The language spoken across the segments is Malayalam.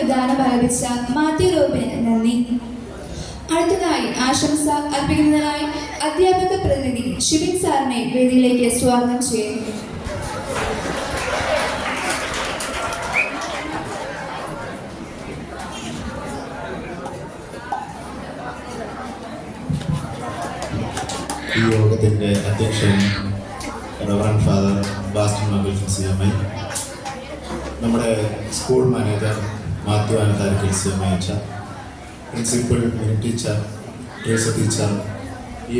ഒരു ഗാനം ആലപിച്ച മാത്യു റോബിന് നന്ദി. അടുത്തതായി ആശംസ അർപ്പിക്കുന്നതിനായി അധ്യാപക പ്രതിനിധി ഷിബിൻ സാറിനെ വേദിയിലേക്ക് സ്വാഗതം ചെയ്യുന്നു. ഈ യോഗത്തിൻ്റെ അധ്യക്ഷൻ റവറൻഡ് ഫാദർ ബാസ്റ്റിൻ മംഗൽ ഫിസിയമ്മ, നമ്മുടെ സ്കൂൾ മാനേജർ മാത്യു അനന്താരക്കൽ സിയമ്മ, principal Mini teacher, Tresa teacher, ഈ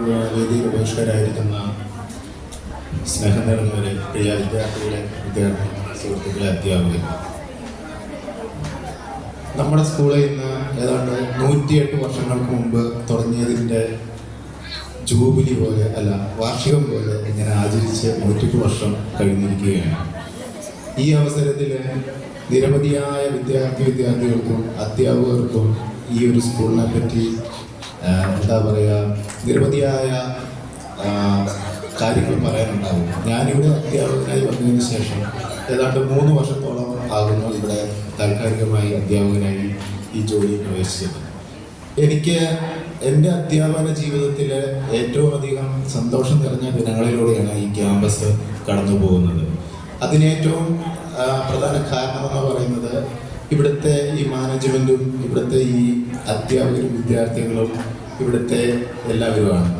വേദിയിൽ ഉപേക്ഷകരായിരിക്കുന്ന സ്നേഹം നിറഞ്ഞവരെ, പ്രിയ വിദ്യാർത്ഥികളെ, വിദ്യാർത്ഥി സുഹൃത്തുക്കളെ, അധ്യാപകർ. നമ്മുടെ സ്കൂളിൽ ഇന്ന് ഏതാണ്ട് 108 വർഷങ്ങൾക്ക് മുമ്പ് തുടങ്ങിയതിൻ്റെ ജൂബിലി പോലെ, അല്ല വാർഷികം പോലെ ഇങ്ങനെ ആചരിച്ച് 108 വർഷം കഴിഞ്ഞിരിക്കുകയാണ്. ഈ അവസരത്തിൽ നിരവധിയായ വിദ്യാർത്ഥികൾക്കും അധ്യാപകർക്കും ഈ ഒരു സ്കൂളിനെ പറ്റി എന്താ പറയുക, നിരവധിയായ കാര്യങ്ങൾ പറയാനുണ്ടാകും. ഞാനിവിടെ അധ്യാപകനായി വന്നതിന് ശേഷം ഏതാണ്ട് 3 വർഷത്തോളം ആകുന്നു ഇവിടെ താൽക്കാലികമായി അധ്യാപകനായി ഈ ജോലി പ്രവേശിച്ചത്. എനിക്ക് എൻ്റെ അധ്യാപന ജീവിതത്തിൽ ഏറ്റവും അധികം സന്തോഷം നിറഞ്ഞ ദിനങ്ങളിലൂടെയാണ് ഈ ക്യാമ്പസ് കടന്നു പോകുന്നത്. അതിനേറ്റവും പ്രധാന കാരണമെന്ന് പറയുന്നത് ഇവിടുത്തെ ഈ മാനേജ്മെൻറ്റും ഇവിടുത്തെ ഈ അധ്യാപകരും വിദ്യാർത്ഥികളും ഇവിടുത്തെ എല്ലാവരുമാണ്.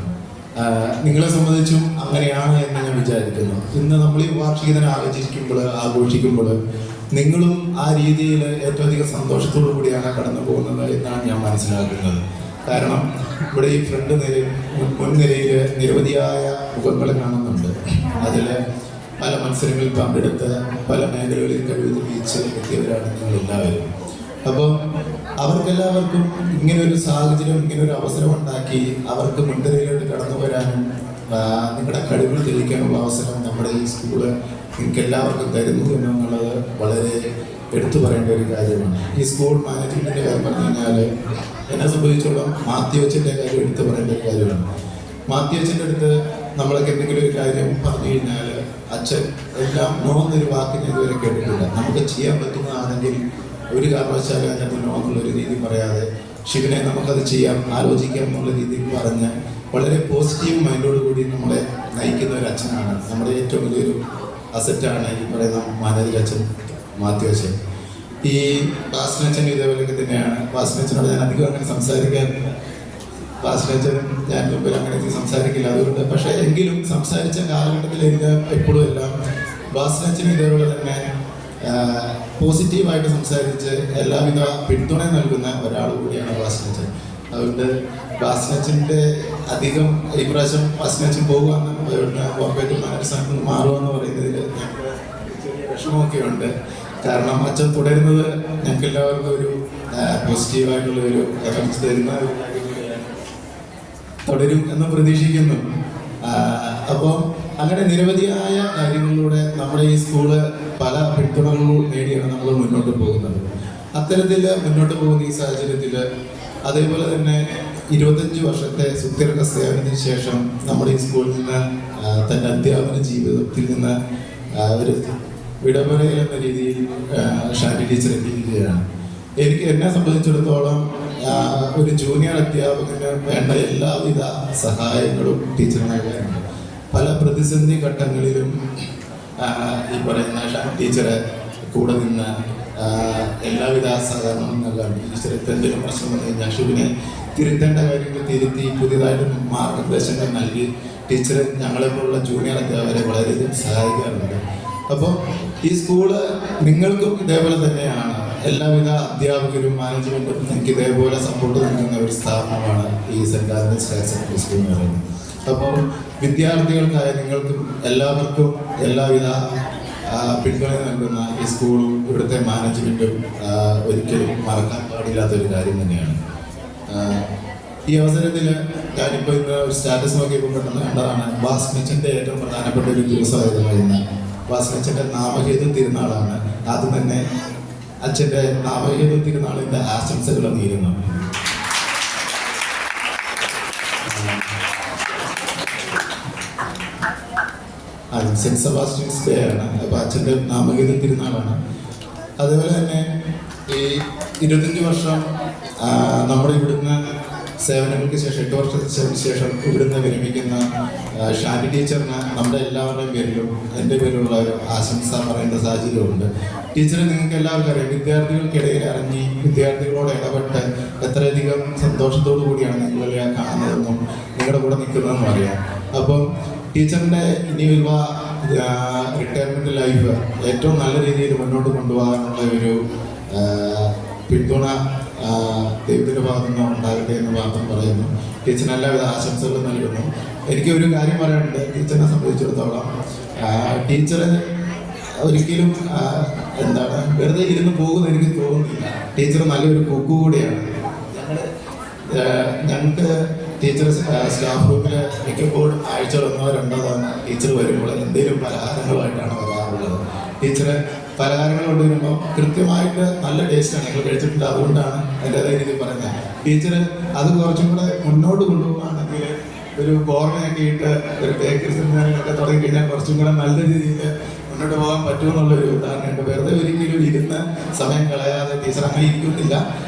നിങ്ങളെ സംബന്ധിച്ചും അങ്ങനെയാണ് എന്ന് ഞാൻ വിചാരിക്കുന്നു. ഇന്ന് നമ്മൾ ഈ വാർഷിക ദിനം ആഘോഷിക്കുമ്പോൾ നിങ്ങളും ആ രീതിയിൽ ഏറ്റവും അധികം സന്തോഷത്തോടു കൂടിയാണ് കടന്നു പോകുന്നത് എന്നാണ് ഞാൻ മനസ്സിലാക്കുന്നത്. കാരണം ഇവിടെ ഈ മുൻനിരയിൽ നിരവധിയായ മുഖങ്ങൾ കാണുന്നുണ്ട്. അതിൽ പല മത്സരങ്ങളിൽ പങ്കെടുത്ത് പല മേഖലകളിൽ കഴിവ് തെളിയിച്ച് എത്തിയവരാണ് നിങ്ങളെല്ലാവരും. അപ്പോൾ അവർക്കെല്ലാവർക്കും ഇങ്ങനൊരു സാഹചര്യം, ഇങ്ങനൊരു അവസരം ഉണ്ടാക്കി അവർക്ക് മുൻനിരയിലോട്ട് കടന്നു വരാനും നിങ്ങളുടെ കഴിവുകൾ തെളിയിക്കാനുള്ള അവസരം നമ്മുടെ ഈ സ്കൂള് നിങ്ങൾക്ക് എല്ലാവർക്കും തരുന്നു എന്നുള്ളത് വളരെ എടുത്തു പറയേണ്ട ഒരു കാര്യമാണ്. ഈ സ്കൂൾ മാനേജ്മെൻറ്റിൻ്റെ കാര്യം പറഞ്ഞു കഴിഞ്ഞാൽ എന്നെ സംബന്ധിച്ചോളം മാത്യു അച്ഛൻ്റെ കാര്യം എടുത്തു പറയേണ്ട ഒരു കാര്യമാണ്. മാത്യു അച്ഛൻ്റെ അടുത്ത് നമ്മളൊക്കെ എന്തെങ്കിലും ഒരു കാര്യം പറഞ്ഞു കഴിഞ്ഞാൽ അച്ഛൻ എല്ലാം നോന്നൊരു വാക്കിന് ഇതുവരെ കേട്ടിട്ടില്ല. നമുക്ക് ചെയ്യാൻ പറ്റുന്നതാണെങ്കിൽ ഒരു കാരണവശാലും അതിനകത്ത് നോന്നുള്ളൊരു രീതി പറയാതെ ശിവനെ നമുക്കത് ചെയ്യാം, ആലോചിക്കാം എന്നുള്ള രീതിയിൽ പറഞ്ഞ് വളരെ പോസിറ്റീവ് മൈൻഡോട് കൂടി നമ്മളെ നയിക്കുന്ന ഒരു അച്ഛനാണ്. നമ്മുടെ ഏറ്റവും വലിയൊരു അസറ്റാണ് ഈ പറയുന്ന മാനേജർ അച്ഛൻ മാത്യു അച്ഛൻ. ഈ വാസനച്ഛൻ ഇതേപോലെയൊക്കെ തന്നെയാണ്. വാസനച്ഛനോട് ഞാൻ അധികം അങ്ങനെ സംസാരിക്കാറില്ല. വാസനച്ഛനും ഞാൻ മുമ്പിൽ അങ്ങനെ സംസാരിക്കില്ല. അതുകൊണ്ട് പക്ഷേ എങ്കിലും സംസാരിച്ച കാലഘട്ടത്തിൽ എനിക്ക് എപ്പോഴും എല്ലാം വാസനച്ഛനും ഇതേപോലെ തന്നെ പോസിറ്റീവായിട്ട് സംസാരിച്ച് എല്ലാവിധ പിന്തുണ നൽകുന്ന ഒരാൾ കൂടിയാണ് വാസനച്ഛൻ. അതുകൊണ്ട് വാസനച്ഛൻ്റെ അധികം ഈ പ്രാവശ്യം വാസനച്ഛൻ പോകുകയെന്ന് കോർപ്പറേറ്റ് മാനേജ് മാറുമെന്ന് പറയുന്നതിൽ ഞങ്ങൾക്ക് ചെറിയ വിഷമമൊക്കെ ഉണ്ട്. കാരണം അച്ഛൻ തുടരുന്നത് ഞങ്ങൾക്ക് എല്ലാവർക്കും ഒരു പോസിറ്റീവായിട്ടുള്ള ഒരു എഫക്റ്റ് തരുന്ന ഒരു കാര്യം കൂടിയാണ്. തുടരും എന്ന് പ്രതീക്ഷിക്കുന്നു. അപ്പോൾ അങ്ങനെ നിരവധിയായ കാര്യങ്ങളിലൂടെ നമ്മുടെ ഈ സ്കൂള് പല പിന്തുണകളും നേടിയാണ് നമ്മൾ മുന്നോട്ട് പോകുന്നത്. അത്തരത്തിൽ മുന്നോട്ട് പോകുന്ന ഈ സാഹചര്യത്തിൽ അതേപോലെ തന്നെ 25 വർഷത്തെ സുദീർഘ സേവനത്തിന് ശേഷം നമ്മുടെ ഈ സ്കൂളിൽ നിന്ന് തൻ്റെ അധ്യാപന ജീവിതത്തിൽ നിന്ന് ഒരു വിടപറയൽ എന്ന രീതിയിൽ ഷാനി ടീച്ചർ എത്തിയിരിക്കുകയാണ്. എന്നെ സംബന്ധിച്ചിടത്തോളം ഒരു ജൂനിയർ അധ്യാപകന് വേണ്ട എല്ലാവിധ സഹായങ്ങളും ടീച്ചർ നൽകാറുണ്ട്. പല പ്രതിസന്ധി ഘട്ടങ്ങളിലും ഈ പറയുന്ന ഷാനി ടീച്ചറെ കൂടെ നിന്ന് എല്ലാവിധ സഹകരണവും നൽകാറുണ്ട്. ടീച്ചർക്ക് എന്തെങ്കിലും പ്രശ്നം വന്നു കഴിഞ്ഞാൽ ഷിബിനെ തിരുത്തേണ്ട കാര്യങ്ങൾ തിരുത്തി പുതിയതായിട്ട് മാർഗനിർദ്ദേശങ്ങൾ നൽകി ടീച്ചർ ഞങ്ങളെപ്പോലുള്ള ജൂനിയർ അധ്യാപകരെ വളരെയധികം സഹായിക്കാറുണ്ട്. അപ്പോൾ ഈ സ്കൂള് നിങ്ങൾക്കും ഇതേപോലെ തന്നെയാണ്. എല്ലാവിധ അധ്യാപകരും മാനേജ്മെൻറ്റും നിങ്ങൾക്ക് ഇതേപോലെ സപ്പോർട്ട് നൽകുന്ന ഒരു സ്ഥാപനമാണ് ഈ Saint Albert's Higher Secondary School എന്ന് പറയുന്നത്. അപ്പോൾ വിദ്യാർത്ഥികൾക്കായ നിങ്ങൾക്കും എല്ലാവർക്കും എല്ലാവിധ പിന്തുണ നൽകുന്ന ഈ സ്കൂളും ഇവിടുത്തെ മാനേജ്മെൻറ്റും ഒരിക്കലും മറക്കാൻ പാടില്ലാത്തൊരു കാര്യം തന്നെയാണ്. ഈ അവസരത്തിൽ ഞാനിപ്പോൾ ഇന്ന് ഒരു സ്റ്റാറ്റസ് നോക്കിയപ്പോൾ പെട്ടെന്ന് കണ്ടതാണ് വാസനച്ഛൻ്റെ ഏറ്റവും പ്രധാനപ്പെട്ട ഒരു ദിവസമായിരുന്നു ഇന്ന്. വാസനച്ഛൻ്റെ നാമഹേതു തിരുനാളാണ്. ആദ്യം തന്നെ അച്ഛൻ്റെ നാമഹേതു തിരുനാളിൻ്റെ ആശംസകൾ നേരുന്നു. അത് സെൻറ്റ് സെബാസ്റ്റ്യൻസ് ഡേ ആണ്. അപ്പോൾ അച്ഛൻ്റെ നാമഹേതു തിരുനാളാണ്. അതുപോലെ തന്നെ ഈ 25 വർഷം നമ്മുടെ ഇവിടുന്ന് സേവനങ്ങൾക്ക് ശേഷം 8 വർഷത്തിന് ശേഷം ഇവിടുന്ന് വിരമിക്കുന്ന ഷാനി ടീച്ചറിന് നമ്മുടെ എല്ലാവരുടെയും പേരിലും എൻ്റെ പേരിലുള്ള ഒരു ആശംസ പറയേണ്ട സാഹചര്യമുണ്ട്. ടീച്ചറെ നിങ്ങൾക്ക് എല്ലാവർക്കും അറിയാം, വിദ്യാർത്ഥികൾക്കിടയിൽ ഇറങ്ങി വിദ്യാർത്ഥികളോട് ഇടപെട്ട് എത്രയധികം സന്തോഷത്തോടു കൂടിയാണ് നിങ്ങളെ കാണുന്നതെന്നും നിങ്ങളുടെ കൂടെ നിൽക്കുന്നതെന്നും അറിയാം. അപ്പം ടീച്ചറിൻ്റെ ഇനിയുള്ള റിട്ടയർമെൻറ്റ് ലൈഫ് ഏറ്റവും നല്ല രീതിയിൽ മുന്നോട്ട് കൊണ്ടുപോകാനുള്ള ഒരു പിന്തുണ ദൈവത്തിൻ്റെ ഭാഗത്തു നിന്ന് ഉണ്ടാകട്ടെ എന്ന് മാത്രം പറയുന്നു. ടീച്ചറിന് എല്ലാവിധ ആശംസകളും നൽകുന്നു. എനിക്ക് ഒരു കാര്യം പറയാനുണ്ട്. ടീച്ചറിനെ സംബന്ധിച്ചിടത്തോളം ടീച്ചർ ഒരിക്കലും എന്താണ് വെറുതെ ഇരുന്ന് പോകുമെന്ന് എനിക്ക് തോന്നുന്നില്ല. ടീച്ചർ നല്ലൊരു കുക്ക് കൂടിയാണ്. ഞങ്ങൾക്ക് ടീച്ചർ സ്റ്റാഫ് റൂമിൽ മിക്കപ്പോഴും ആഴ്ച 1-2 തവണ ടീച്ചർ വരുമ്പോൾ എന്തെങ്കിലും പലഹാരങ്ങളുമായിട്ടാണ് വരാറുള്ളത്. ടീച്ചർ പലഹാരങ്ങൾ കൊണ്ടുവരുമ്പോൾ കൃത്യമായിട്ട് നല്ല ടേസ്റ്റാണ് ഞങ്ങൾ കഴിച്ചിട്ടില്ല. അതുകൊണ്ടാണ് എൻ്റെ അതേ രീതി പറഞ്ഞത്. ടീച്ചർ അത് കുറച്ചും കൂടെ മുന്നോട്ട് കൊണ്ടുപോകുകയാണെങ്കിൽ ഒരു ബോർമയൊക്കെ ഇട്ട് ഒരു ബേക്കറി സംവിധാനങ്ങളൊക്കെ തുടങ്ങി കഴിഞ്ഞാൽ കുറച്ചും കൂടെ നല്ല രീതിയിൽ മുന്നോട്ട് പോകാൻ പറ്റുമെന്നുള്ളൊരു ഉദാഹരണമുണ്ട്. വെറുതെ ഒരിക്കലും ഇരുന്ന് സമയം കളയാതെ ടീച്ചർ അങ്ങനെ ഇരിക്കുന്നില്ല.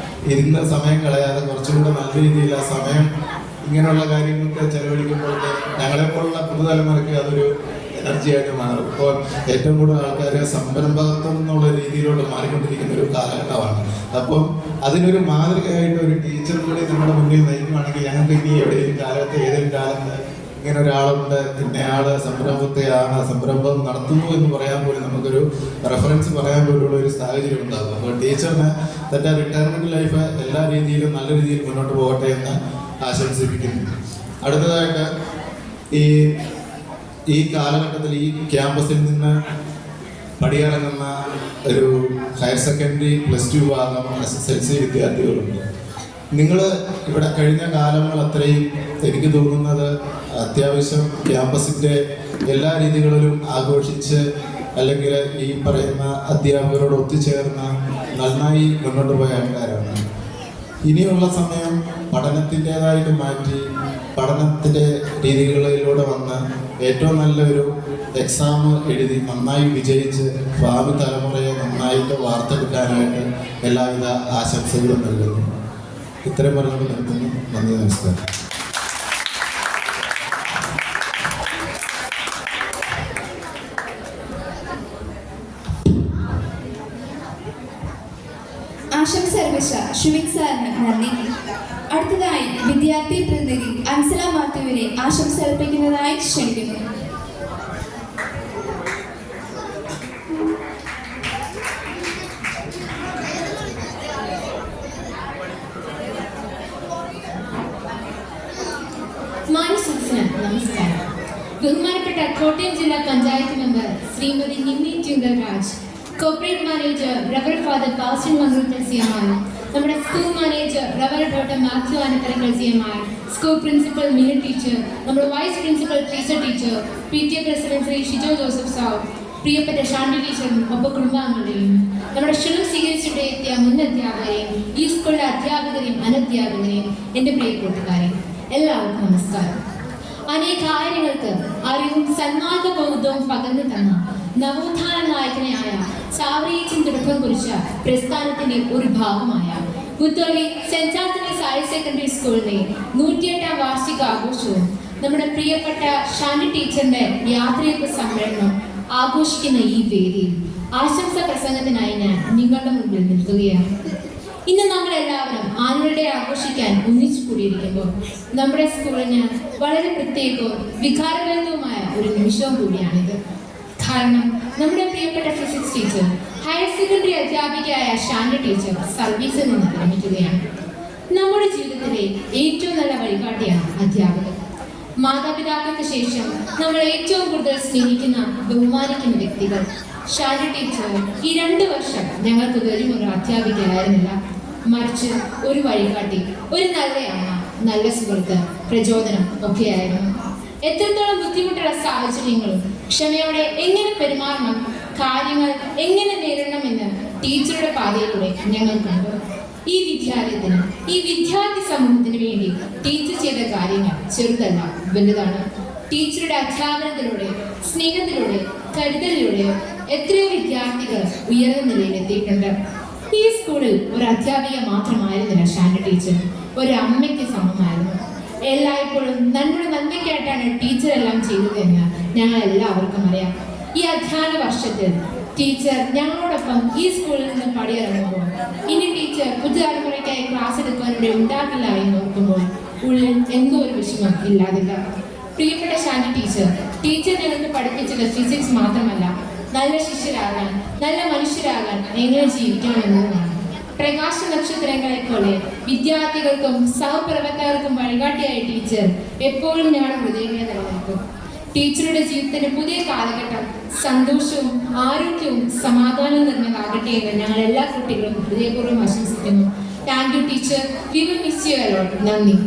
ഇരുന്ന് സമയം കളയാതെ കുറച്ചും കൂടെ നല്ല രീതിയിൽ ആ സമയം ഇങ്ങനെയുള്ള കാര്യങ്ങൾക്ക് ചെലവഴിക്കുമ്പോഴത്തെ ഞങ്ങളെപ്പോലുള്ള പുതുതലമുറയ്ക്ക് അതൊരു എനർജിയായിട്ട് മാറും. ഇപ്പോൾ ഏറ്റവും കൂടുതൽ ആൾക്കാർ സംരംഭകത്വം എന്നുള്ള രീതിയിലോട്ട് മാറിക്കൊണ്ടിരിക്കുന്ന ഒരു കാലഘട്ടമാണ്. അപ്പം അതിനൊരു മാതൃകയായിട്ട് ഒരു ടീച്ചർ കൂടി നമ്മുടെ മുന്നിൽ നയിക്കുകയാണെങ്കിൽ ഞങ്ങൾക്ക് ഇനി എവിടെയെങ്കിലും കാലത്ത് ഏതെങ്കിലും കാലത്ത് ഇങ്ങനെ ഒരാളുണ്ട്, പിന്നെ ആള് സംരംഭം നടത്തുന്നു എന്ന് പറയാൻ പോലും നമുക്കൊരു റെഫറൻസ് പറയാൻ പോലുള്ള ഒരു സാഹചര്യം ഉണ്ടാകും. അപ്പോൾ ടീച്ചറിന് തൻ്റെ റിട്ടയർമെൻറ്റ് ലൈഫ് എല്ലാ രീതിയിലും നല്ല രീതിയിൽ മുന്നോട്ട് പോകട്ടെ എന്ന് ആശംസിപ്പിക്കുന്നു. അടുത്തതായിട്ട് ഈ കാലഘട്ടത്തിൽ ഈ ക്യാമ്പസിൽ നിന്ന് പടിയിറങ്ങുന്ന ഒരു ഹയർ സെക്കൻഡറി +2 ഭാഗം SSLC വിദ്യാർത്ഥികളുണ്ട്. നിങ്ങൾ ഇവിടെ കഴിഞ്ഞ കാലങ്ങൾ അത്രയും എനിക്ക് തോന്നുന്നത് അത്യാവശ്യം ക്യാമ്പസിൻ്റെ എല്ലാ രീതികളിലും ആഘോഷിച്ച് അല്ലെങ്കിൽ ഈ പറയുന്ന അധ്യാപകരോട് ഒത്തുചേർന്ന് നന്നായി മുന്നോട്ട് പോയ ആൾക്കാരാണ്. ഇനിയുള്ള സമയം പഠനത്തിൻ്റെതായിട്ട് മാറ്റി പഠനത്തിൻ്റെ രീതികളിലൂടെ വന്ന് ഏറ്റവും നല്ലൊരു എക്സാം എഴുതി നന്നായി വിജയിച്ച് ഭാവി തലമുറയെ നന്നായിട്ട് വാർത്തെടുക്കാനായിട്ട് എല്ലാവിധ ആശംസകളും നൽകുന്നു. ഇത്രയും പറഞ്ഞു നിർത്തുന്നു. നന്ദി, നമസ്കാരം. ആശംസ അർപ്പിച്ച ഷിവിൻ സാറിന് നന്ദി. അടുത്തതായി വിദ്യാർത്ഥി പ്രതിനിധി അൻസല മാത്യുവിനെ ആശംസ അർപ്പിക്കുന്നതായി ക്ഷണിക്കുന്നു. നമസ്കാരം. ബഹുമാനപ്പെട്ട കോട്ടയം ജില്ലാ panchayat member Srimathi Nimmi Jinkal Raj, corporate manager റവർ ഫാദർ പാസ്റ്റൻ മംഗളൂർ CMR, നമ്മുടെ സ്കൂൾ മാനേജർ റവർ ഡോക്ടർ മാത്യു ആനത്തരങ്ങൾ CMR, school principal Mini teacher, നമ്മുടെ vice principal teacher, PTA president Shri Shijo Joseph sir, പ്രിയപ്പെട്ട ഷാന്റി ടീച്ചറും ഒപ്പം കുടുംബാംഗങ്ങളെയും, നമ്മുടെ ക്ഷണം സ്വീകരിച്ചിട്ട് എത്തിയ മുൻ അധ്യാപകരെയും ഈ സ്കൂളിലെ അധ്യാപകരെയും അനധ്യാപകരെയും എൻ്റെ പ്രിയ കൂട്ടുകാരെയും എല്ലാവർക്കും നമസ്കാരം. അനേകാര്യങ്ങൾക്ക് അറിവും സന്മാർഗബോധവും പകർന്നു തന്ന നവോത്ഥാന നായകനായ ചാവറയച്ചൻ തുടക്കം കുറിച്ച പ്രസ്ഥാനത്തിന്റെ ഒരു ഭാഗമായ പുത്തോളി സെന്റ് ആന്റണീസ് ഹയർ സെക്കൻഡറി സ്കൂളിലെ 108ാം വാർഷിക ആഘോഷവും നമ്മുടെ പ്രിയപ്പെട്ട ഷാനി ടീച്ചറിന്റെ യാത്രയപ്പ് സമ്മേളനം ആഘോഷിക്കുന്ന ഈ വേദിയിൽ ആശംസാ പ്രസംഗത്തിനായി ഞാൻ നിങ്ങളുടെ മുന്നിൽ നിൽക്കുകയാണ്. ഇന്ന് നമ്മളെല്ലാവരും ആനുവൽ ആഘോഷിക്കാൻ ഒന്നിച്ചു കൂടിയിരിക്കുമ്പോൾ നമ്മുടെ സ്കൂളിന് വളരെ പ്രത്യേകവും വികാരഭരിതവുമായ ഒരു നിമിഷവും കൂടിയാണിത്. കാരണം നമ്മുടെ പ്രിയപ്പെട്ട ഫിസിക്സ് ടീച്ചർ, ഹയർ സെക്കൻഡറി അധ്യാപികയായ ഷാനി ടീച്ചർ സർവീസിൽ നിന്ന് വിരമിക്കുകയാണ്. നമ്മുടെ ജീവിതത്തിലെ ഏറ്റവും നല്ല വഴികാട്ടിയാണ് അധ്യാപകർ. മാതാപിതാക്കൾക്ക് ശേഷം നമ്മൾ ഏറ്റവും കൂടുതൽ സ്നേഹിക്കുന്ന ബഹുമാനിക്കുന്ന വ്യക്തികൾ. ഷാനി ടീച്ചർ ഈ 2 വർഷം ഞങ്ങൾക്ക് വെറും ഒരു അധ്യാപികയായിരുന്നില്ല, മറിച്ച് ഒരു വഴികാട്ടി, ഒരു നല്ല അമ്മ, നല്ല സുഹൃത്ത്, പ്രചോദനം ഒക്കെയായിരുന്നു. എത്രത്തോളം ബുദ്ധിമുട്ടുള്ള സാഹചര്യങ്ങളും ക്ഷമയോടെ എങ്ങനെ പെരുമാറണം, കാര്യങ്ങൾ എങ്ങനെ നേരിടണമെന്ന് ടീച്ചറുടെ പാതയിലൂടെ ഞങ്ങൾ കണ്ടു. ഈ വിദ്യാലയത്തിന്, ഈ വിദ്യാർത്ഥി സമൂഹത്തിന് വേണ്ടി ടീച്ചർ ചെയ്ത കാര്യങ്ങൾ ചെറുതല്ല, വലുതാണ്. ടീച്ചറുടെ അധ്യാപനത്തിലൂടെ, സ്നേഹത്തിലൂടെ, കരുതലിലൂടെ എത്രയോ വിദ്യാർത്ഥികൾ ഉയർന്ന നിലയിൽ എത്തിയിട്ടുണ്ട്. ഈ സ്കൂളിൽ ഒരു അധ്യാപിക മാത്രമായിരുന്നില്ല ഷാനി ടീച്ചർ, ഒരു അമ്മയ്ക്ക് സമമായിരുന്നു. എല്ലായ്പ്പോഴും നമ്മുടെ നന്മയ്ക്കായിട്ടാണ് ടീച്ചർ എല്ലാം ചെയ്തതെന്ന് ഞങ്ങൾ എല്ലാവർക്കും അറിയാം. ഈ അധ്യയന വർഷത്തിൽ ടീച്ചർ ഞങ്ങളോടൊപ്പം ഈ സ്കൂളിൽ നിന്ന് പടിയിറങ്ങുമ്പോൾ ഇനി ടീച്ചർ പുതുതലമുറയ്ക്കായി ക്ലാസ് എടുക്കാനിവിടെ ഉണ്ടാകില്ല എന്ന് ഓർക്കുമ്പോൾ ഉള്ളിൽ എന്തോ ഒരു വിഷമം ഇല്ലാതില്ല. പ്രിയപ്പെട്ട ഷാനി ടീച്ചർ ഞങ്ങൾക്ക് പഠിപ്പിച്ചത് ഫിസിക്സ് മാത്രമല്ല, നല്ല ശിഷ്യരാകാൻ, നല്ല മനുഷ്യരാകാൻ എങ്ങനെ ജീവിക്കണം എന്നതാണ്. പ്രകാശ നക്ഷത്രങ്ങളെ പോലെ വിദ്യാർത്ഥികൾക്കും സഹപ്രവർത്തകർക്കും വഴികാട്ടിയായ ടീച്ചർ എപ്പോഴും ഞങ്ങളുടെ ഹൃദയമേ നിലനിൽക്കും. ടീച്ചറുടെ ജീവിതത്തിന്റെ പുതിയ കാലഘട്ടം സന്തോഷവും ആരോഗ്യവും സമാധാനവും നിറഞ്ഞതാകട്ടെ എന്ന് ഞങ്ങൾ എല്ലാ കുട്ടികളും ഹൃദയപൂർവ്വം ആശംസിക്കുന്നു. Thank you teacher. We will miss you a lot. നന്ദി.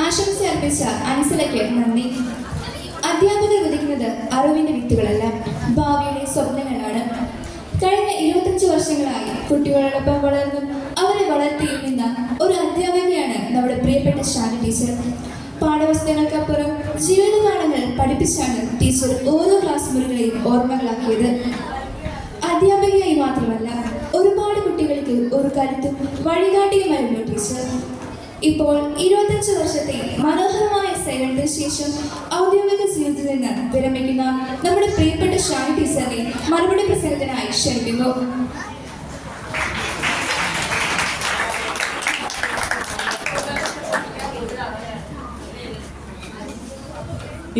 ആശംസ അർപ്പിച്ച അൻസലയ്ക്ക് നന്ദി. അധ്യാപകർ വിധിക്കുന്നത് അറിവിന്റെ വിത്തുകളല്ല, ഭാവിയുടെ സ്വപ്നങ്ങളാണ്. കഴിഞ്ഞ 25 വർഷങ്ങളായി കുട്ടികളോടൊപ്പം വളർന്നും അവരെ വളർത്തിയിൽ നിന്ന ഒരു അധ്യാപികയാണ് നമ്മുടെ പ്രിയപ്പെട്ട ഷാനി ടീച്ചർ. പാഠപുസ്തകങ്ങൾക്കപ്പുറം ജീവിതപാഠങ്ങൾ പഠിപ്പിച്ചാണ് ടീച്ചർ ഓരോ ക്ലാസ് മുറികളെയും ഓർമ്മകളാക്കിയത്. അധ്യാപികയായി മാത്രമല്ല, ഒരുപാട് കുട്ടികൾക്ക് ഒരു കരുത്തും വഴികാട്ടിയുമായിരുന്നു ടീച്ചർ. ഇപ്പോൾ 25 വർഷത്തെ മനോഹരമായ സേവനത്തിന് ശേഷം ഔദ്യോഗിക ജീവിതത്തിൽ നിന്ന് വിരമിക്കുന്ന നമ്മുടെ പ്രിയപ്പെട്ട ഷാനി ടീച്ചറിനെ മറുപടി പ്രസംഗത്തിനായി ക്ഷണിക്കുന്നു.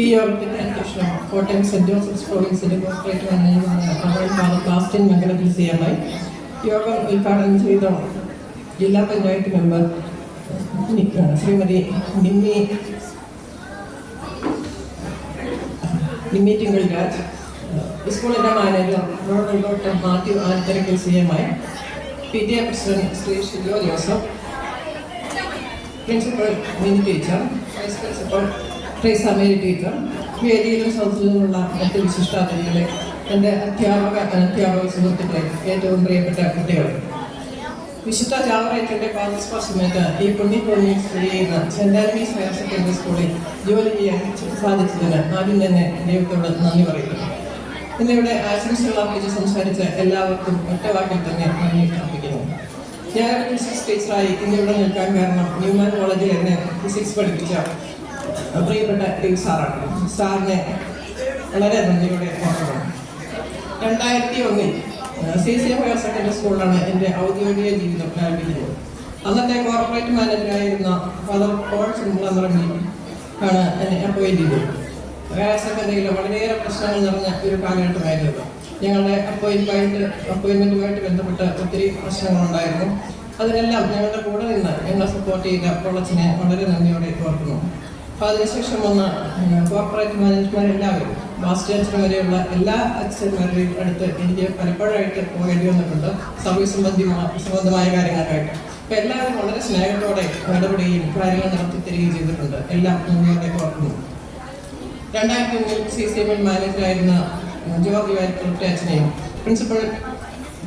ഈ യോഗത്തിന്റെ അധ്യക്ഷൻ കോട്ടയം സെന്റ് ജോസഫ്സ് പ്രൊവിൻസിന്റെ corporate manager Bastin Mangalathil CMI യോഗം ഉദ്ഘാടനം ചെയ്ത ജില്ലാ പഞ്ചായത്ത് മെമ്പർ ശ്രീമതി നിമ്മി ടിങ്കിൾ രാജ്, സ്കൂളിന്റെ manager doctor Mathew Anatharakkal CMI, PTA president Shri Shijo Joseph, principal Mini teacher, vice principal Tresa Mary teacher, വേദിയിലും സദസ്സിലുമുള്ള മറ്റ് വിശിഷ്ടാതിഥികളെ, എൻ്റെ അധ്യാപക സുഹൃത്തുക്കളെ, ഏറ്റവും പ്രിയപ്പെട്ട കുട്ടികൾ, വിശുദ്ധ ചാവറയച്ചൻ്റെ പാദസ്പർശമേറ്റ് ഈ പുണ്യഭൂമിയിൽ സ്ഥിതി ചെയ്യുന്ന സെന്റ് ആന്റണീസ് ഹയർ സെക്കൻഡറി സ്കൂളിൽ ജോലി ചെയ്യാൻ സാധിച്ചതിന് ആദ്യം തന്നെ ദൈവത്തോട് നന്ദി പറയുന്നു. ഇന്നിവിടെ ആശംസകൾ അർപ്പിച്ച് സംസാരിച്ച എല്ലാവർക്കും ഒറ്റവാക്കിൽ തന്നെ നന്ദി അർപ്പിക്കുന്നു. ഞാൻ ഫിസിക്സ് ടീച്ചറായി ഇന്നിവിടെ നിൽക്കാൻ കാരണം ന്യൂമാൻ കോളേജിൽ എന്നെ ഫിസിക്സ് പഠിപ്പിച്ച പ്രിയപ്പെട്ട ഡേവ് സാറാണ്. സാറിനെ വളരെ നന്ദിയോടെ ഓർക്കണം. 2001 CCM ഹയർ സെക്കൻഡറി സ്കൂളിലാണ് എൻ്റെ ഔദ്യോഗിക ജീവിതം ആരംഭിക്കുന്നത്. അന്നത്തെ കോർപ്പറേറ്റ് മാനേജറായിരുന്ന ഫാദർ പോൾ സിംബ്ലമറങ്ങി ആണ് എന്നെ അപ്പോയിന്റ് ചെയ്തത്. ഹയർ സെക്കൻഡറിയിൽ വളരെയേറെ പ്രശ്നങ്ങൾ നിറഞ്ഞ ഒരു കാലഘട്ടമായിരുന്നു. ഞങ്ങളുടെ അപ്പോയിൻമെൻറ്റുമായിട്ട് ബന്ധപ്പെട്ട് ഒത്തിരി പ്രശ്നങ്ങളുണ്ടായിരുന്നു. അതിനെല്ലാം ഞങ്ങളുടെ കൂടെ നിന്ന് ഞങ്ങളെ സപ്പോർട്ട് ചെയ്ത കോളേജിനെ വളരെ നന്ദിയോടെ ഓർക്കുന്നു. അപ്പോൾ അതിനുശേഷം വന്ന കോർപ്പറേറ്റ് മാനേജ്മാരെല്ലാവരും മാസ്റ്റേഴ്സിന് വരെയുള്ള എല്ലാ അച്ഛന്മാരുടെയും അടുത്ത് എനിക്ക് പലപ്പോഴായിട്ട് പോകേണ്ടി വന്നിട്ടുണ്ട്, സർവീസ് സംബന്ധമായ കാര്യങ്ങൾക്കായിട്ട്. അപ്പോൾ എല്ലാവരും വളരെ സ്നേഹത്തോടെ ഇടപെടുകയും കാര്യങ്ങൾ നടത്തി തരികയും ചെയ്തിട്ടുണ്ട്. എല്ലാം നന്ദിയോടെ ഓർക്കുന്നു. 2001 CCM മാനേജറായിരുന്ന ജോർജ് വാരിക്കോട്ടെ അച്ഛനെയും പ്രിൻസിപ്പൽ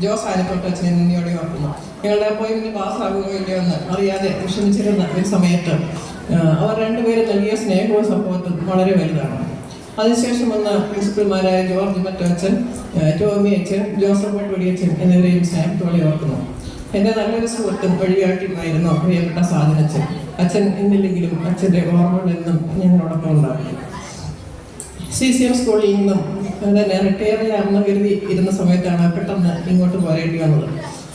ജോസ് ആനക്കോട്ടെ അച്ഛനെയും നന്ദിയോടെ ഓർക്കുന്നു. ഞങ്ങളുടെ അപ്പോയിൻമെന്റ് പാസ്സാകുമോ ഇല്ലയോ എന്ന് അറിയാതെ വിഷമിച്ചിരുന്ന ഒരു സമയത്ത് അവർ രണ്ടുപേരും നൽകിയ സ്നേഹവും സപ്പോർട്ടും വളരെ വലുതാണ്. അതിനുശേഷം വന്ന പ്രിൻസിപ്പൽമാരായ ജോർജ് മറ്റച്ചൻ, ടോമി അച്ഛൻ, ജോസഫ് വട്ടവടിയച്ഛൻ എന്നിവരെയും സ്നേഹത്തോടെ ഓർക്കുന്നു. എൻ്റെ നല്ലൊരു സുഹൃത്തും വഴികാട്ടിയുമായിരുന്നു പ്രിയപ്പെട്ട സാധനച്ചൻ. അച്ഛൻ ഇന്നില്ലെങ്കിലും അച്ഛൻ്റെ ഓർമ്മകളെന്നും ഞങ്ങളോടൊപ്പം ഉണ്ടാകും. CCM സ്കൂളിൽ നിന്നും തന്നെ റിട്ടയർ ചെയ്യാമെന്ന് കരുതി ഇരുന്ന സമയത്താണ് പെട്ടെന്ന് ഇങ്ങോട്ട് പോരേണ്ടി വന്നത്.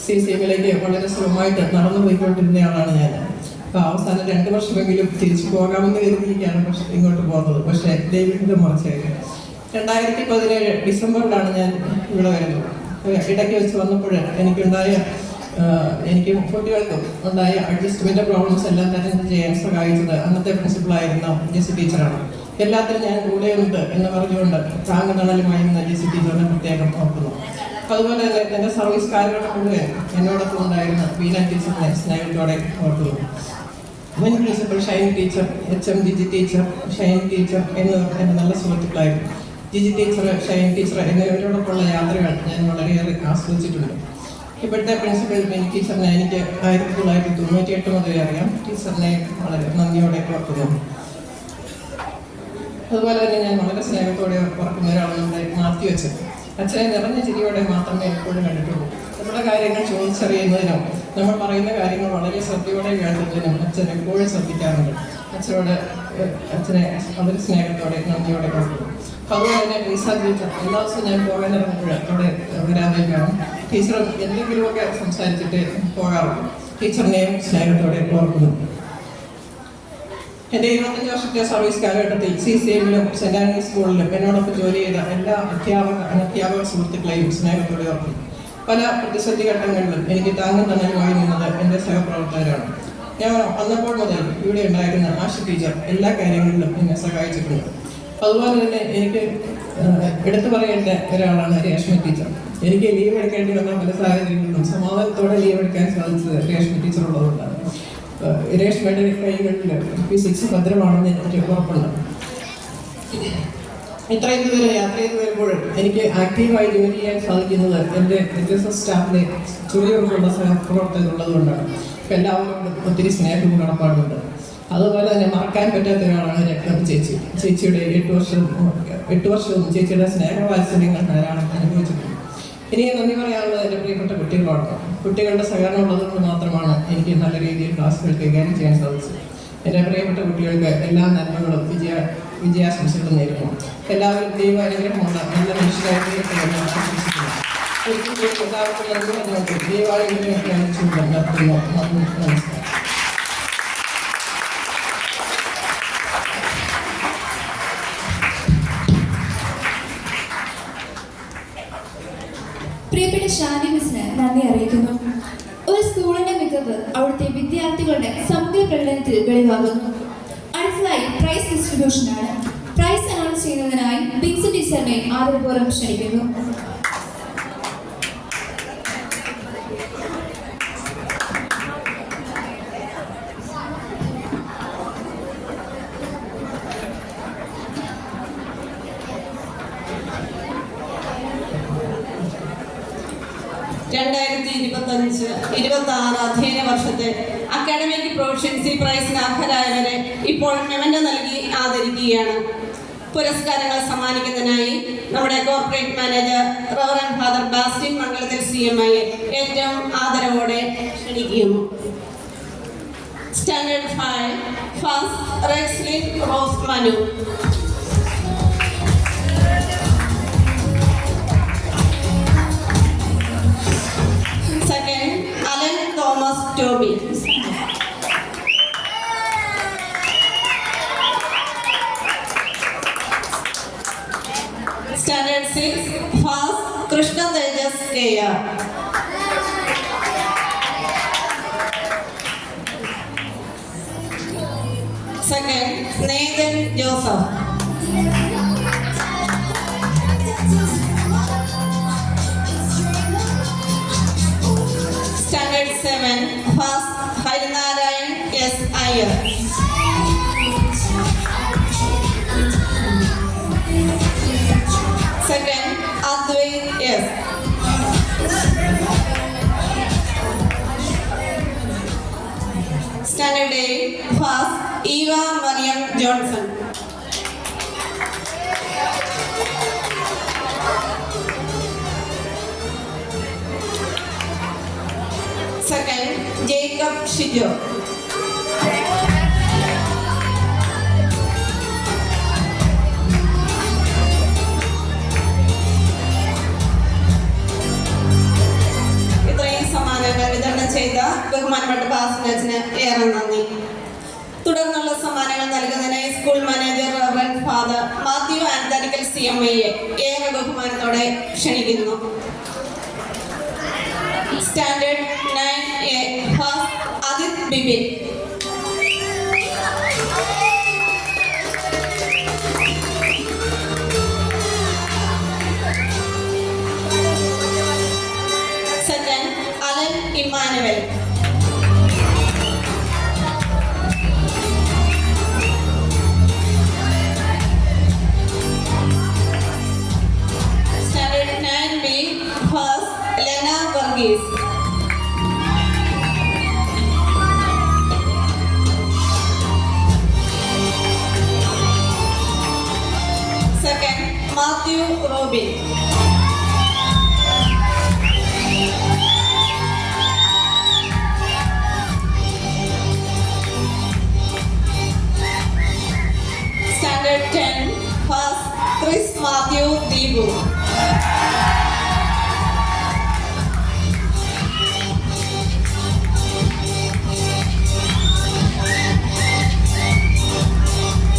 CCMലേക്ക് വളരെ സുഖമായിട്ട് നടന്നു പോയിക്കൊണ്ടിരുന്നയാളാണ് ഞാൻ. അപ്പോൾ അവസാനം 2 വർഷമെങ്കിലും തിരിച്ചു പോകാമെന്ന് കരുതിയിരിക്കുകയാണ് ഇങ്ങോട്ട് പോകുന്നത്. പക്ഷേ ദൈവത്തിൻ്റെ മറിച്ചായിരുന്നു. 2017 ഡിസംബറിലാണ് ഞാൻ ഇവിടെ വരുന്നത്. ഇടയ്ക്ക് വെച്ച് വന്നപ്പോൾ എനിക്കും കുട്ടികൾക്കും ഉണ്ടായ അഡ്ജസ്റ്റ്മെന്റ് പ്രോബ്ലംസ് എല്ലാം തന്നെ ചെയ്യാൻ സഹായിച്ചത് അന്നത്തെ പ്രിൻസിപ്പളായിരുന്ന ജെസി ടീച്ചറാണ്. എല്ലാത്തിനും ഞാൻ കൂടെയുണ്ട് എന്ന് പറഞ്ഞുകൊണ്ട് താങ്ങുതണലുമായിരുന്ന ജെസി ടീച്ചറിനെ പ്രത്യേകം ഓർക്കുന്നു. അതുപോലെ തന്നെ എൻ്റെ സർവീസ് കാലഘട്ടം മുഴുവൻ എന്നോടൊപ്പം ഉണ്ടായിരുന്ന വീണ ടീച്ചറിനെ സ്നേഹത്തോടെ ഓർക്കുന്നു. മുൻ principal Shine teacher, HM Jiji teacher, Shine teacher എന്നിവർ എൻ്റെ നല്ല സുഹൃത്തുക്കളായിരുന്നു. ജിജി ടീച്ചർ, ഷൈൻ ടീച്ചർ എന്നിവരോടൊപ്പമുള്ള യാത്രകൾ ഞാൻ വളരെയേറെ ആസ്വദിച്ചിട്ടുണ്ട്. ഇപ്പോഴത്തെ പ്രിൻസിപ്പൽ മിനി ടീച്ചറിനെ എനിക്ക് 1998 മുതലേ അറിയാം. ടീച്ചറിനെ വളരെ നന്ദിയോടെ ഓർക്കുന്നു. അതുപോലെ തന്നെ ഞാൻ വളരെ സ്നേഹത്തോടെ ഓർക്കുന്ന ഒരാളാണ് നമ്മുടെ മാത്യു അച്ഛൻ. അച്ഛനെ നിറഞ്ഞ ചിരിയോടെ മാത്രമേ എപ്പോഴും കണ്ടിട്ടുള്ളൂ. നമ്മുടെ കാര്യങ്ങൾ ചോദിച്ചറിയുന്നതിനും നമ്മൾ പറയുന്ന കാര്യങ്ങൾ വളരെ ശ്രദ്ധയോടെ കേൾക്കുന്നതിനും അച്ഛൻ എപ്പോഴും ശ്രദ്ധിക്കാറുണ്ട്. അച്ഛനെ വളരെ സ്നേഹത്തോടെ നന്ദിയോടെ കണ്ടു. അതുപോലെ തന്നെ ടീച്ചർ എല്ലാ ദിവസവും ഞാൻ പോകാൻ ഇറങ്ങുമ്പോൾ അവിടെ വരാതിരിക്കണം. ടീച്ചർ എന്തെങ്കിലുമൊക്കെ സംസാരിച്ചിട്ട് പോകാറുണ്ട്. ടീച്ചറിനെയും സ്നേഹത്തോടെ ഓർക്കുന്നു. എൻ്റെ 25 വർഷത്തെ സർവീസ് കാലഘട്ടത്തിൽ CCMലും സെൻറ് ആന്റണീസ് സ്കൂളിലും എന്നോടൊപ്പം ജോലി ചെയ്ത എല്ലാ അധ്യാപക സുഹൃത്തുക്കളെയും സ്നേഹത്തോടെ ഓർക്കുന്നു. പല പ്രതിസന്ധി ഘട്ടങ്ങളിലും എനിക്ക് താങ്ങും തണലുമായി നിന്നത് എൻ്റെ സഹപ്രവർത്തകരാണ്. ഞാൻ വന്നപ്പോൾ മുതൽ ഇവിടെ ഉണ്ടായിരുന്ന ആശ ടീച്ചർ എല്ലാ കാര്യങ്ങളിലും എന്നെ സഹായിച്ചിട്ടുണ്ട്. അതുപോലെ തന്നെ എനിക്ക് എടുത്തു പറയേണ്ട ഒരാളാണ് രേഷ്മ ടീച്ചർ. എനിക്ക് ലീവ് എടുക്കേണ്ടി വന്ന പല സാഹചര്യങ്ങളിലും സമാധാനത്തോടെ ലീവ് എടുക്കാൻ സാധിച്ചത് രേഷ്മ ടീച്ചർ ഉള്ളതുകൊണ്ടാണ്. രേഷ്മയുടെ കൈകളിൽ ഫിസിക്സ് ഭദ്രമാണെന്ന് എനിക്ക് ഉറപ്പുണ്ട്. ഇത്രയും ദൂരം യാത്ര ചെയ്ത് വരുമ്പോഴും എനിക്ക് ആക്റ്റീവായി ജോലി ചെയ്യാൻ സാധിക്കുന്നത് എൻ്റെ NSS സ്റ്റാഫിലെ ചുറിയോടുള്ള സഹപ്രവർത്തകരുള്ളതുകൊണ്ടാണ്. എല്ലാവരോടും ഒത്തിരി സ്നേഹവും കടപ്പാടുമുണ്ട്. അതുപോലെ തന്നെ മറക്കാൻ പറ്റാത്ത ഒരാളാണ് രത്നം ചേച്ചി. ചേച്ചിയുടെ 8 വർഷവും ചേച്ചിയുടെ സ്നേഹവാത്സല്യങ്ങൾ ധാരാളം അനുഭവിച്ചിട്ടുണ്ട്. ഇനി നന്ദി പറയാനുള്ളത് എൻ്റെ പ്രിയപ്പെട്ട കുട്ടികളാണ്. കുട്ടികളുടെ സഹകരണം ഉള്ളതുകൊണ്ട് മാത്രമാണ് എനിക്ക് നല്ല രീതിയിൽ ക്ലാസ്സുകൾ കൈകാര്യം ചെയ്യാൻ സാധിച്ചത്. എൻ്റെ പ്രിയപ്പെട്ട കുട്ടികൾക്ക് എല്ലാ നന്മകളും വിജയാശംസകളും നേരുന്നു. എല്ലാവരും ദൈവാനുഗ്രഹമുള്ള നല്ല മനുഷ്യരായിട്ട് ആശംസിക്കുന്നു. എല്ലാവർക്കും നന്ദി പറഞ്ഞുകൊണ്ട് ദൈവാനുഗ്രഹത്തെ അനുസരിച്ചുകൊണ്ട് നടത്തുന്നു. നമസ്കാരം. പ്രിയപ്പെട്ട ഷാനി മിസ്സിന് നന്ദി അറിയിക്കുന്നു. ഒരു സ്കൂളിന്റെ മികവ് അവിടുത്തെ വിദ്യാർത്ഥികളുടെ സമഗ്ര പ്രകടനത്തിൽ വെളിവാകുന്നു. അടുത്തതായി പ്രൈസ് ഡിസ്ട്രിബ്യൂഷനാണ്. പ്രൈസ് അനൗൺസ് ചെയ്യുന്നതിനായി ബിൻസി ടീച്ചറിനെ ആദരപൂർവ്വം ക്ഷണിക്കുന്നു. അധ്യയന വർഷത്തെ അക്കാഡമിക് പ്രൊഫഷൻസി പ്രൈസിന് അർഹരായവരെ ഇപ്പോൾ മെമന്റോ നൽകി ആദരിക്കുകയാണ്. പുരസ്കാരങ്ങൾ സമ്മാനിക്കുന്നതിനായി നമ്മുടെ corporate manager reverend father Bastin Mangalathil CMI ഏറ്റവും ആദരവോടെ ക്ഷണിക്കുന്നു. Standard 5 first Rexlin Rose Manu. Second, Alan Thomas Toby. Standard 6, first, Krishna Tejas K.R. Second, Nathan Joseph. Standard 7, first, Harinarayan S. Iyer. Second, Advait S. Standard 8, first, Eva Mariam Johnson. Second, Jacob Shijo. ഇത്രയും സമ്മാനങ്ങൾ വിതരണം ചെയ്ത ബഹുമാനപ്പെട്ട പാസ്റ്റേഴ്സിന് ഏറെ നന്ദി. തുടർന്നുള്ള സമ്മാനങ്ങൾ നൽകുന്നതിനായി school manager reverend father Mathew Andanikkal CMI ഏറെ ബഹുമാനത്തോടെ ക്ഷണിക്കുന്നു. Standard 9A, first, Adit Bibin. Second, Alan Emmanuel. Standard 9B, first, Lena Varghese. Mathew Robin. Standard 10, first Chris Matthew Deebu.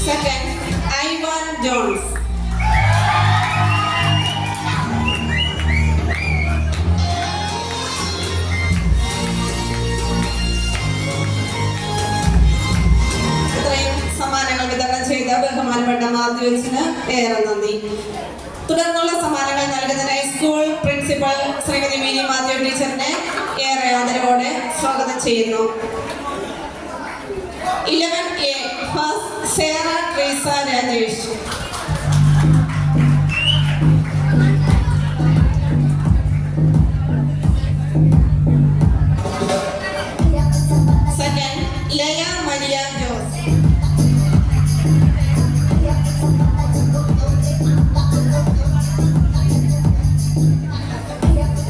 Second, Ivan Jones. ഇത്രയും സമ്മാനങ്ങൾ വിതരണം ചെയ്ത ബഹുമാനപ്പെട്ട മാത്യുവിന് ഏറെ നന്ദി. തുടർന്നുള്ള സമ്മാനങ്ങൾ നൽകുന്നതിനായി സ്കൂൾ പ്രിൻസിപ്പൽ ശ്രീമതി മിനി മാത്യു ടീച്ചറിനെ ഏറെ ആദരവോടെ സ്വാഗതം ചെയ്യുന്നു. 11A, first Sera Treesa Rajesh. Second, Laya Maria Jose.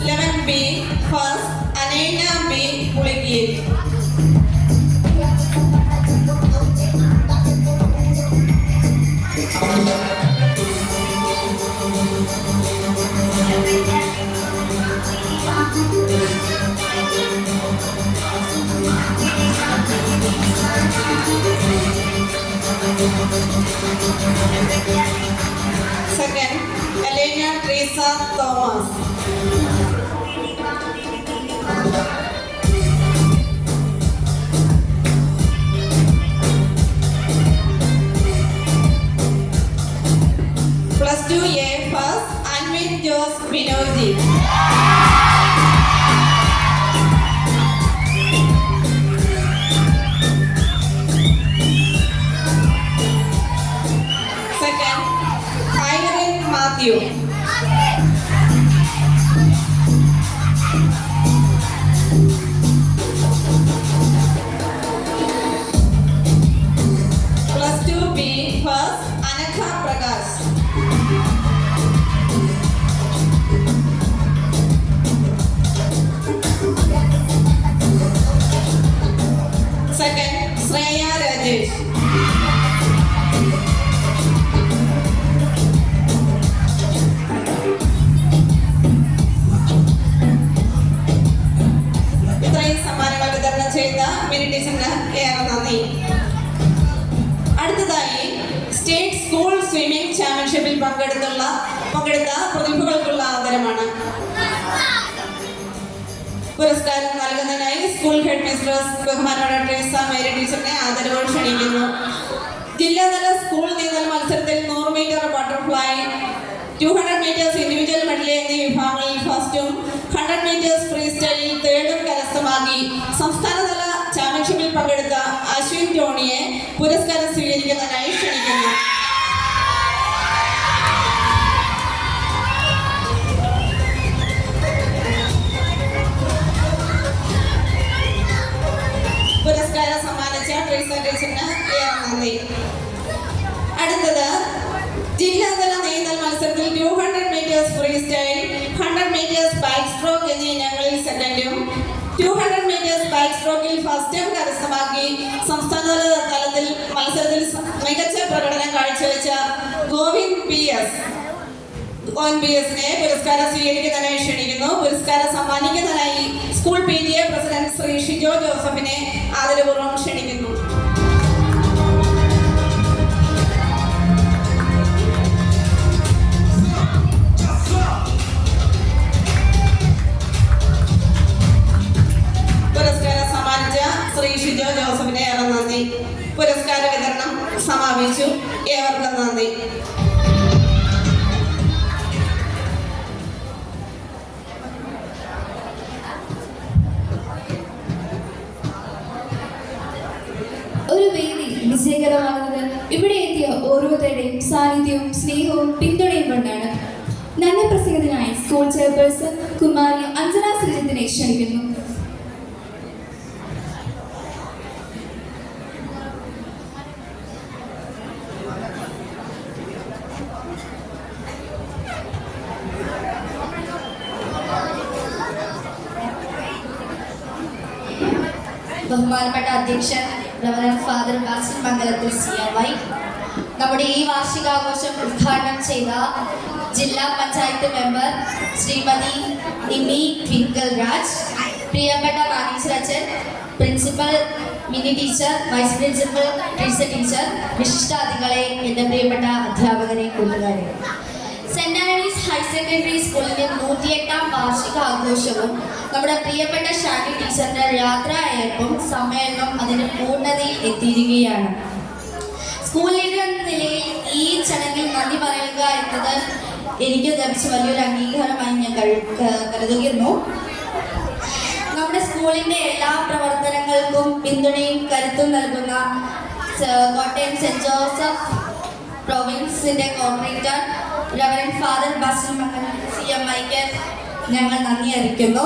11B, first Anaina B Pulikkeeri. Second, Elena Teresa Thomas. Plus 2A, first Anvin Jose Binoji. Second, Irene Matthew. Plus 2B, first Anakha Prakash. Second, Shreya Rajesh. ഇത്രയും സമ്മാനങ്ങൾ വിതരണം ചെയ്ത മിനി ടീച്ചറിന് ഏറെ നന്ദി. അടുത്തതായി സ്റ്റേറ്റ് സ്കൂൾ സ്വിമ്മിംഗ് ചാമ്പ്യൻഷിപ്പിൽ പങ്കെടുത്ത പ്രതിഭകൾക്കുള്ള ആദരമാണ്. പുരസ്കാരം നൽകുന്നതിനായി സ്കൂൾ ഹെഡ് മിസ്ട്രസ് ബഹുമാനപ്പെട്ട ട്രീസ മേരി ടീച്ചറിനെ ആദരവോടെ ക്ഷണിക്കുന്നു. ജില്ലാതല സ്കൂൾ നീന്തൽ മത്സരത്തിൽ 100 metre butterfly, 200 metres individual medal എന്നീ വിഭാഗങ്ങളിൽ ഫസ്റ്റും 100 മീറ്റേഴ്സ് ഫ്രീ സ്റ്റൈലിൽ തേർഡും കരസ്ഥമാക്കി സംസ്ഥാനതല ചാമ്പ്യൻഷിപ്പിൽ പങ്കെടുത്ത അശ്വിൻ ടോണിയെ പുരസ്കാരം സ്വീകരിക്കുന്നതിനായി ക്ഷണിക്കുന്നു. പുരസ്കാരം സമ്മാനിച്ച ട്രീസ ടീച്ചറിന് ഏറെ നന്ദി. അടുത്തത് ജില്ലാതല നീന്തൽ മത്സരത്തിൽ 200 metres freestyle, 100 metres backstroke എന്നീ ഇനങ്ങളിൽ സെക്കൻഡും 200 മീറ്റേഴ്സ് ബാക്ക് സ്ട്രോക്കിൽ ഫസ്റ്റും കരസ്ഥമാക്കി സംസ്ഥാനതല തലത്തിൽ മത്സരത്തിൽ മികച്ച പ്രകടനം കാഴ്ചവെച്ച ഗോവിന്ദ് പി എസിനെ പുരസ്കാരം സ്വീകരിക്കുന്നതിനായി ക്ഷണിക്കുന്നു. പുരസ്കാരം സമ്മാനിക്കുന്നതിനായി school PTA president Shri Shijo ജോസഫിനെ ആദരപൂർവ്വം ക്ഷണിക്കുന്നു. പുരസ്കാരം സമ്മാനിച്ച ശ്രീ ഷിജോ ജോസഫിനെ ഏറെ നന്ദി. പുരസ്കാര വിതരണം സമാപിച്ചു. ഏവർക്കും നന്ദി. ഒരു വേദി വിജയകരമാകുന്നത് ഇവിടെ എത്തിയ ഓരോരുത്തരുടെയും സാന്നിധ്യവും സ്നേഹവും പിന്തുണയും കൊണ്ടാണ്. നന്ദി പ്രസംഗത്തിനായി സ്കൂൾ ചെയർപേഴ്സൺ കുമാരി അഞ്ജന ശ്രീജിത്തിനെ ക്ഷണിക്കുന്നു. ബഹുമാനപ്പെട്ട അധ്യക്ഷൻ reverend father Basil Mangalathil CMI, നമ്മുടെ ഈ വാർഷികാഘോഷം ഉദ്ഘാടനം ചെയ്ത ജില്ലാ പഞ്ചായത്ത് മെമ്പർ ശ്രീമതി നിമി ട്വിങ്കിൾ രാജ്, പ്രിയപ്പെട്ട മാനേജർ അച്ഛൻ, principal Mini teacher, vice principal teacher, വിശിഷ്ടാതിഥികളെ, എൻ്റെ പ്രിയപ്പെട്ട അധ്യാപകരെ, കൂട്ടുകാരെ. സെന്റ് ആന്റണീസ് ഹയർ സെക്കൻഡറി സ്കൂളിന്റെ 108ാം വാർഷികാഘോഷവും നമ്മുടെ പ്രിയപ്പെട്ട ഷാനി ടീച്ചറിന്റെ യാത്രായയപ്പും സമ്മേളനം അതിന്റെ പൂർണ്ണതയിൽ എത്തിയിരിക്കുകയാണ്. സ്കൂൾ ലീഡർ എന്ന നിലയിൽ ഈ ചടങ്ങിൽ നന്ദി പറയുക എന്നത് എനിക്ക് ലഭിച്ച വലിയൊരു അംഗീകാരമായി ഞാൻ കരുതുന്നു. നമ്മുടെ സ്കൂളിന്റെ എല്ലാ പ്രവർത്തനങ്ങൾക്കും പിന്തുണയും കരുത്തും നൽകുന്ന കോട്ടയം സെന്റ് ജോസഫ് പ്രൊവിൻസിന്റെ coordinator reverend father Basil Mangalathil CMIക്ക് ഞങ്ങൾ നന്ദി അറിയിക്കുന്നു.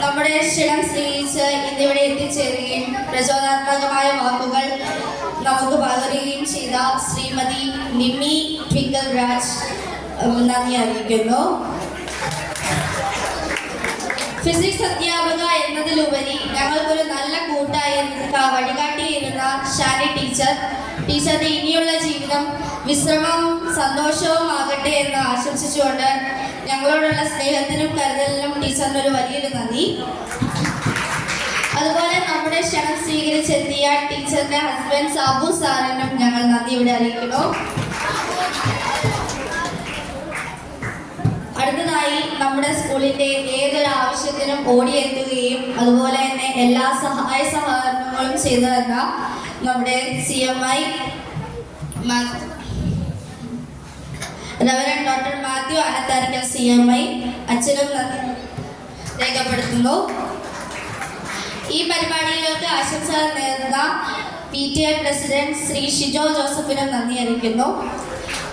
നമ്മുടെ ക്ഷണം സ്വീകരിച്ച് ഇന്നിവിടെ എത്തിച്ചേരുകയും പ്രചോദനാത്മകമായ വാക്കുകൾ നമുക്ക് പകരുകയും ചെയ്ത ശ്രീമതി നിമി ട്വിങ്കിൾ രാജ് നന്ദി അറിയിക്കുന്നു. ഫിസിക്സ് അധ്യാപക എന്നതിലുപരി ഞങ്ങൾക്കൊരു നല്ല വഴികാട്ടിയിരുന്ന ഷാനി ടീച്ചറുടെ ഇനിയുള്ള ജീവിതം വിശ്രമവും സന്തോഷവും ആകട്ടെ എന്ന് ആശംസിച്ചുകൊണ്ട് ഞങ്ങളോടുള്ള സ്നേഹത്തിനും കരുതലിനും ടീച്ചറിന് ഒരു വലിയൊരു നന്ദി. അതുപോലെ നമ്മുടെ ക്ഷണം സ്വീകരിച്ചെത്തിയ ടീച്ചറിന്റെ ഹസ്ബൻഡ് സാബു സാറിനും ഞങ്ങൾ നന്ദി ഇവിടെ അറിയിക്കുന്നു. അടുത്തതായി നമ്മുടെ സ്കൂളിന്റെ ഏതൊരു ആവശ്യത്തിനും ഓടിയെത്തുകയും അതുപോലെ തന്നെ എല്ലാ സഹായ സഹകരണങ്ങളും ചെയ്തു തന്ന നമ്മുടെ CMI reverend doctor Mathew Anatharikkal CMI അച്ഛനും നന്ദി രേഖപ്പെടുത്തുന്നു. ഈ പരിപാടികൾക്ക് ആശംസകൾ നേർന്ന PTA പ്രസിഡന്റ് ശ്രീ ഷിജോ ജോസഫിനും നന്ദി അറിയിക്കുന്നു.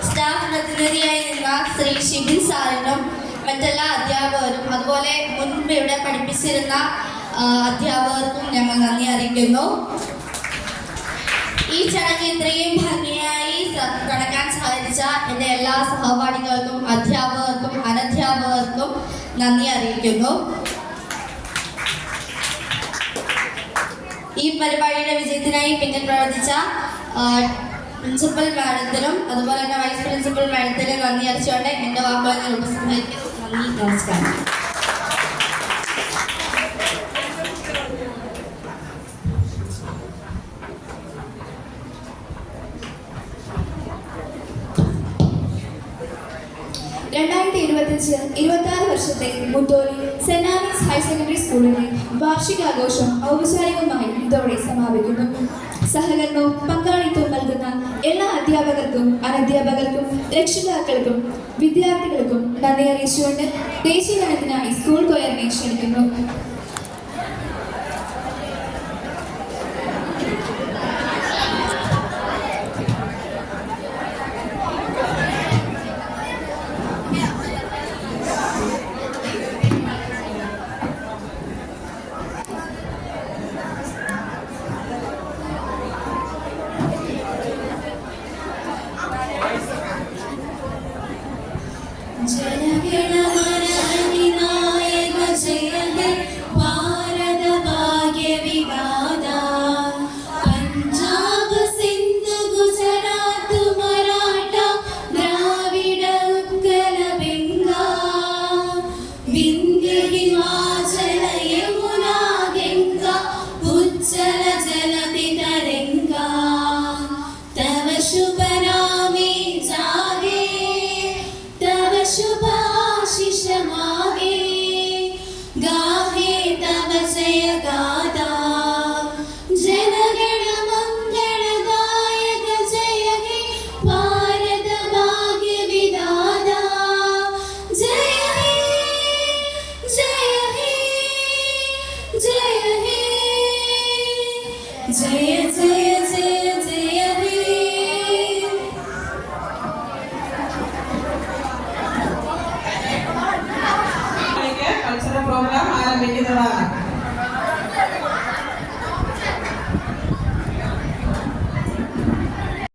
സ്റ്റാഫ് പ്രതിനിധിയായി നിന്ന ശ്രീ ഷിബിൻ സാറിനും മറ്റെല്ലാ അധ്യാപകരും അതുപോലെ മുൻപ് ഇവിടെ പഠിപ്പിച്ചിരുന്ന അധ്യാപകർക്കും ഞങ്ങൾ നന്ദി അറിയിക്കുന്നു. ഈ ചടങ്ങ് ഇത്രയും ഭംഗിയായി നടക്കാൻ സാധിച്ച എൻ്റെ എല്ലാ സഹപാഠികൾക്കും അധ്യാപകർക്കും അനധ്യാപകർക്കും നന്ദി അറിയിക്കുന്നു. ഈ പരിപാടിയുടെ വിജയത്തിനായി പിന്നിൽ പ്രവർത്തിച്ച പ്രിൻസിപ്പൽ മാഡത്തിനും അതുപോലെ തന്നെ വൈസ് പ്രിൻസിപ്പൽ മാഡത്തിനും നന്ദി അറിയിച്ചുകൊണ്ട് എൻ്റെ വാക്കുകൾ ഞാൻ ഉപസംഹരിക്കുന്നു. നന്ദി, നമസ്കാരം. വർഷത്തെ Mutholi Saint Anne's Higher Secondary സ്കൂളിന്റെ വാർഷികാഘോഷം ഔപചാരികമായി ഇതോടെ സമാപിക്കുന്നു. സഹകരണവും പങ്കാളിത്തവും നൽകുന്ന എല്ലാ അധ്യാപകർക്കും അനധ്യാപകർക്കും രക്ഷിതാക്കൾക്കും വിദ്യാർത്ഥികൾക്കും നന്ദി അറിയിച്ചുകൊണ്ട് ദേശീയ ഗാനത്തിനായി സ്കൂൾ കൊയറിനെ ക്ഷണിക്കുന്നു.